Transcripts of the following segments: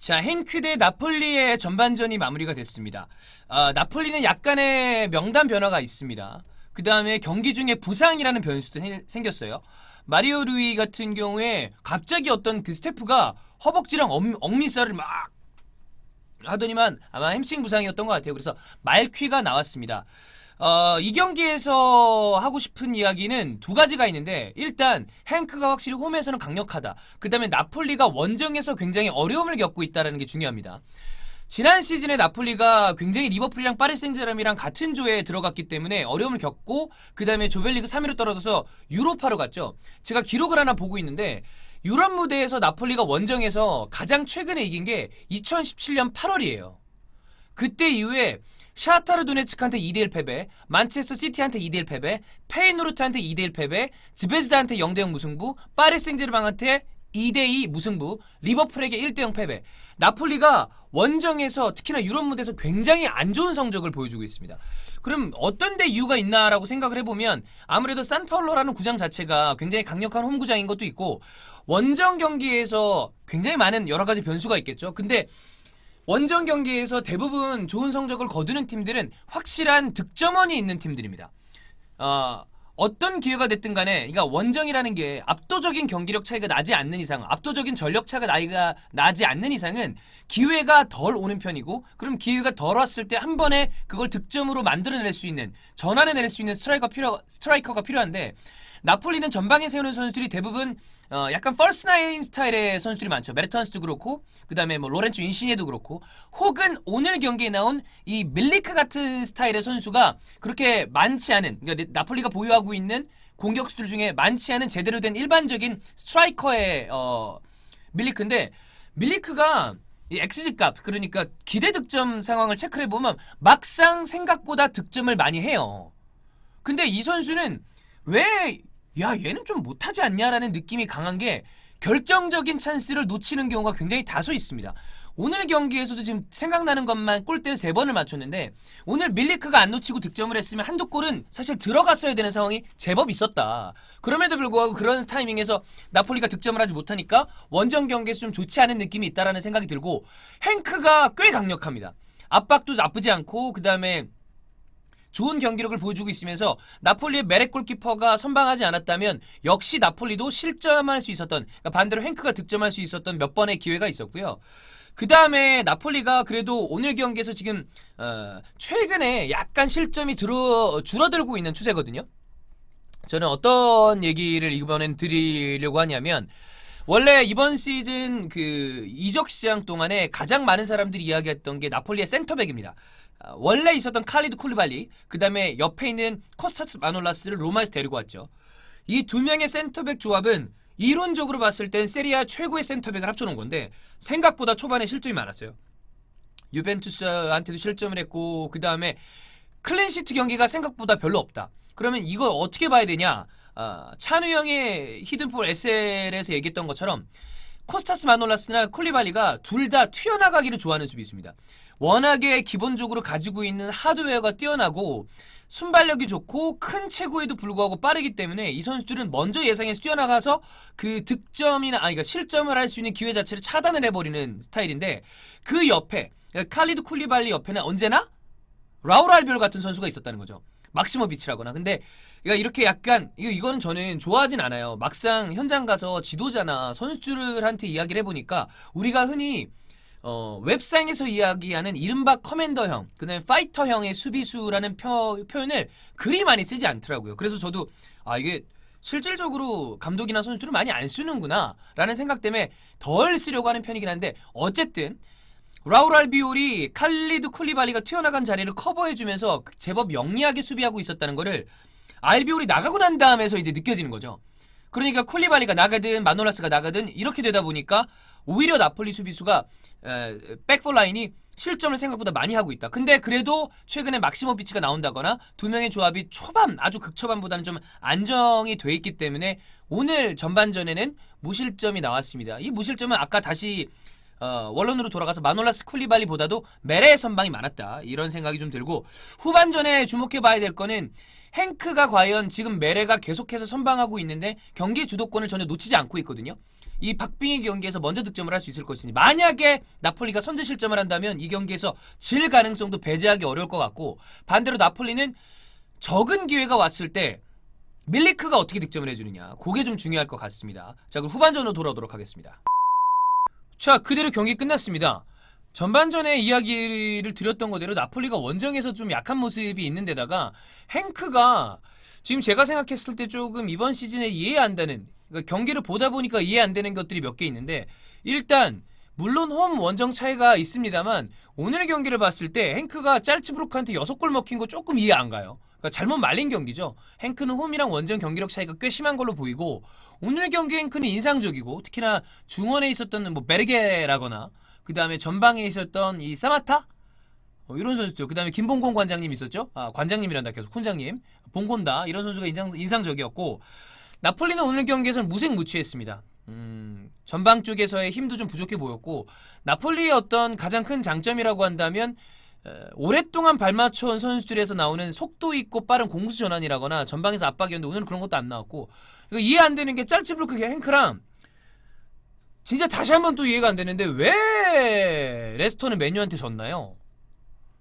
자, 행크 대 나폴리의 전반전이 마무리가 됐습니다. 나폴리는 약간의 명단 변화가 있습니다. 그 다음에 경기 중에 부상이라는 변수도 생겼어요. 마리오 루이 같은 경우에 갑자기 어떤 그 스태프가 허벅지랑 억미살을 막 하더니만 아마 햄스트링 부상이었던 것 같아요. 그래서 말퀴가 나왔습니다. 이 경기에서 하고 싶은 이야기는 두 가지가 있는데, 일단 행크가 확실히 홈에서는 강력하다. 그 다음에 나폴리가 원정에서 굉장히 어려움을 겪고 있다는 게 중요합니다. 지난 시즌에 나폴리가 굉장히 리버풀이랑 파리 생제르맹이랑 같은 조에 들어갔기 때문에 어려움을 겪고, 그 다음에 조별리그 3위로 떨어져서 유로파로 갔죠. 제가 기록을 하나 보고 있는데, 유럽 무대에서 나폴리가 원정에서 가장 최근에 이긴 게 2017년 8월이에요. 그때 이후에 샤흐타르 도네츠크한테 2대1 패배, 만체스터 시티한테 2대1 패배, 페이노르트한테 2대1 패배, 즈베즈다한테 0대0 무승부, 파리 생제르맹한테 2대2 무승부, 리버풀에게 1대0 패배. 나폴리가 원정에서 특히나 유럽 무대에서 굉장히 안 좋은 성적을 보여주고 있습니다. 그럼 어떤 데 이유가 있나라고 생각을 해보면, 아무래도 산파울로라는 구장 자체가 굉장히 강력한 홈구장인 것도 있고, 원정 경기에서 굉장히 많은 여러 가지 변수가 있겠죠. 근데 원정 경기에서 대부분 좋은 성적을 거두는 팀들은 확실한 득점원이 있는 팀들입니다. 어떤 기회가 됐든 간에, 그러니까 원정이라는 게 압도적인 경기력 차이가 나지 않는 이상, 압도적인 전력 차가 나지 않는 이상은 기회가 덜 오는 편이고, 그럼 기회가 덜 왔을 때 한 번에 그걸 득점으로 만들어낼 수 있는, 전환해낼 수 있는 스트라이커가 필요한데, 나폴리는 전방에 세우는 선수들이 대부분 약간 펄스나인 스타일의 선수들이 많죠. 메르턴스도 그렇고, 그 다음에 뭐 로렌츠 인시니에도 그렇고, 혹은 오늘 경기에 나온 이 밀리크 같은 스타일의 선수가 그렇게 많지 않은, 그러니까 나폴리가 보유하고 있는 공격수들 중에 많지 않은 제대로 된 일반적인 스트라이커의 밀리크인데, 밀리크가 이 XG 값, 그러니까 기대 득점 상황을 체크를 해보면 막상 생각보다 득점을 많이 해요. 근데 이 선수는 왜 얘는 좀 못하지 않냐라는 느낌이 강한 게, 결정적인 찬스를 놓치는 경우가 굉장히 다소 있습니다. 오늘 경기에서도 지금 생각나는 것만 골대를 3번을 맞췄는데, 오늘 밀리크가 안 놓치고 득점을 했으면 한두 골은 사실 들어갔어야 되는 상황이 제법 있었다. 그럼에도 불구하고 그런 타이밍에서 나폴리가 득점을 하지 못하니까 원정 경기에서 좀 좋지 않은 느낌이 있다라는 생각이 들고, 행크가 꽤 강력합니다. 압박도 나쁘지 않고, 그 다음에 좋은 경기력을 보여주고 있으면서 나폴리의 메렉 골키퍼가 선방하지 않았다면 역시 나폴리도 실점할 수 있었던, 그러니까 반대로 행크가 득점할 수 있었던 몇 번의 기회가 있었고요. 그 다음에 나폴리가 그래도 오늘 경기에서 지금 최근에 약간 실점이 줄어들고 있는 추세거든요. 저는 어떤 얘기를 이번엔 드리려고 하냐면, 원래 이번 시즌 그 이적 시장 동안에 가장 많은 사람들이 이야기했던 게 나폴리의 센터백입니다. 원래 있었던 칼리드 쿨리발리, 그 다음에 옆에 있는 코스타스 마놀라스를 로마에서 데리고 왔죠. 이 두 명의 센터백 조합은 이론적으로 봤을 땐 세리아 최고의 센터백을 합쳐놓은 건데, 생각보다 초반에 실점이 많았어요. 유벤투스한테도 실점을 했고, 그 다음에 클린시트 경기가 생각보다 별로 없다. 그러면 이걸 어떻게 봐야 되냐? 찬우 형의 히든볼 SL에서 얘기했던 것처럼 코스타스 마놀라스나 쿨리발리가 둘 다 튀어나가기를 좋아하는 수비수입니다. 워낙에 기본적으로 가지고 있는 하드웨어가 뛰어나고 순발력이 좋고 큰 체구에도 불구하고 빠르기 때문에 이 선수들은 먼저 예상해서 뛰어나가서 그 득점이나 그러니까 실점을 할 수 있는 기회 자체를 차단을 해버리는 스타일인데, 그 옆에 그러니까 칼리드 쿨리발리 옆에는 언제나 라울 알비올 같은 선수가 있었다는 거죠. 막시모비치라거나. 근데 그러니까 이렇게 약간 이거는 저는 좋아하진 않아요. 막상 현장 가서 지도자나 선수들한테 이야기를 해보니까 우리가 흔히 웹상에서 이야기하는 이른바 커맨더형, 그 다음에 파이터형의 수비수라는 표현을 그리 많이 쓰지 않더라고요. 그래서 저도 이게 실질적으로 감독이나 선수들은 많이 안 쓰는구나 라는 생각 때문에 덜 쓰려고 하는 편이긴 한데, 어쨌든 라울 알비올이 칼리드 쿨리발리가 튀어나간 자리를 커버해주면서 제법 영리하게 수비하고 있었다는 거를 알비올이 나가고 난 다음에서 이제 느껴지는 거죠. 그러니까 쿨리발리가 나가든 마놀라스가 나가든 이렇게 되다 보니까 오히려 나폴리 수비수가 백포 라인이 실점을 생각보다 많이 하고 있다. 근데 그래도 최근에 막시모비치가 나온다거나 두 명의 조합이 아주 극초반보다는 좀 안정이 돼 있기 때문에 오늘 전반전에는 무실점이 나왔습니다. 이 무실점은 아까 다시 원론으로 돌아가서 마놀라스 쿨리발리보다도 메레의 선방이 많았다, 이런 생각이 좀 들고, 후반전에 주목해봐야 될 거는 행크가 과연 지금 메레가 계속해서 선방하고 있는데 경기 주도권을 전혀 놓치지 않고 있거든요. 이 박빙의 경기에서 먼저 득점을 할 수 있을 것이니 만약에 나폴리가 선제 실점을 한다면 이 경기에서 질 가능성도 배제하기 어려울 것 같고 반대로 나폴리는 적은 기회가 왔을 때 밀리크가 어떻게 득점을 해주느냐 그게 좀 중요할 것 같습니다. 자 그럼 후반전으로 돌아오도록 하겠습니다. 자 그대로 경기 끝났습니다. 전반전에 이야기를 드렸던 거대로 나폴리가 원정에서 좀 약한 모습이 있는 데다가 행크가 지금 제가 생각했을 때 조금 이번 시즌에 이해 안 되는 그러니까 경기를 보다 보니까 이해 안 되는 것들이 몇 개 있는데 일단 물론 홈 원정 차이가 있습니다만 오늘 경기를 봤을 때 행크가 짤츠부르크한테 6골 먹힌 거 조금 이해 안 가요. 그러니까 잘못 말린 경기죠. 행크는 홈이랑 원정 경기력 차이가 꽤 심한 걸로 보이고 오늘 경기 행크는 인상적이고 특히나 중원에 있었던 뭐 베르게라거나 그 다음에 전방에 있었던 이 사마타 이런 선수들 그 다음에 김봉곤 관장님 있었죠. 관장님이란다 계속 훈장님 봉곤다 이런 선수가 인상적이었고 나폴리는 오늘 경기에서는 무색무취했습니다. 전방 쪽에서의 힘도 좀 부족해 보였고 나폴리의 어떤 가장 큰 장점이라고 한다면 오랫동안 발맞춰온 선수들에서 나오는 속도 있고 빠른 공수 전환이라거나 전방에서 압박이었는데 오늘은 그런 것도 안 나왔고 이거 이해 안 되는 게 짤츠부르크 행크랑 진짜 다시 한번 또 이해가 안 되는데 왜 레스터는 맨유한테 졌나요?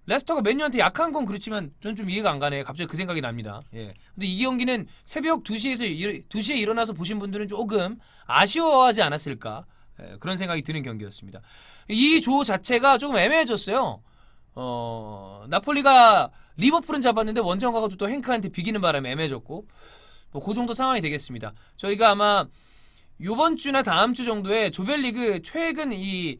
레스터가 맨유한테 약한 건 그렇지만 전 좀 이해가 안 가네. 갑자기 그 생각이 납니다. 예. 근데 이 경기는 새벽 2시에 일어나서 보신 분들은 조금 아쉬워하지 않았을까? 그런 생각이 드는 경기였습니다. 이 조 자체가 조금 애매해졌어요. 나폴리가 리버풀은 잡았는데 원정 가가지고 또 행크한테 비기는 바람에 애매해졌고 뭐 그 정도 상황이 되겠습니다. 저희가 아마 요번 주나 다음 주 정도에 조별리그 최근 이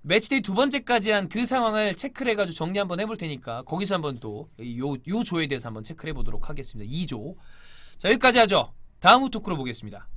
매치데이 2번째까지 한 그 상황을 체크를 해가지고 정리 한번 해볼 테니까 거기서 한번 또 요 조에 대해서 한번 체크를 해보도록 하겠습니다. 2조. 자 여기까지 하죠. 다음 후 토크로 보겠습니다.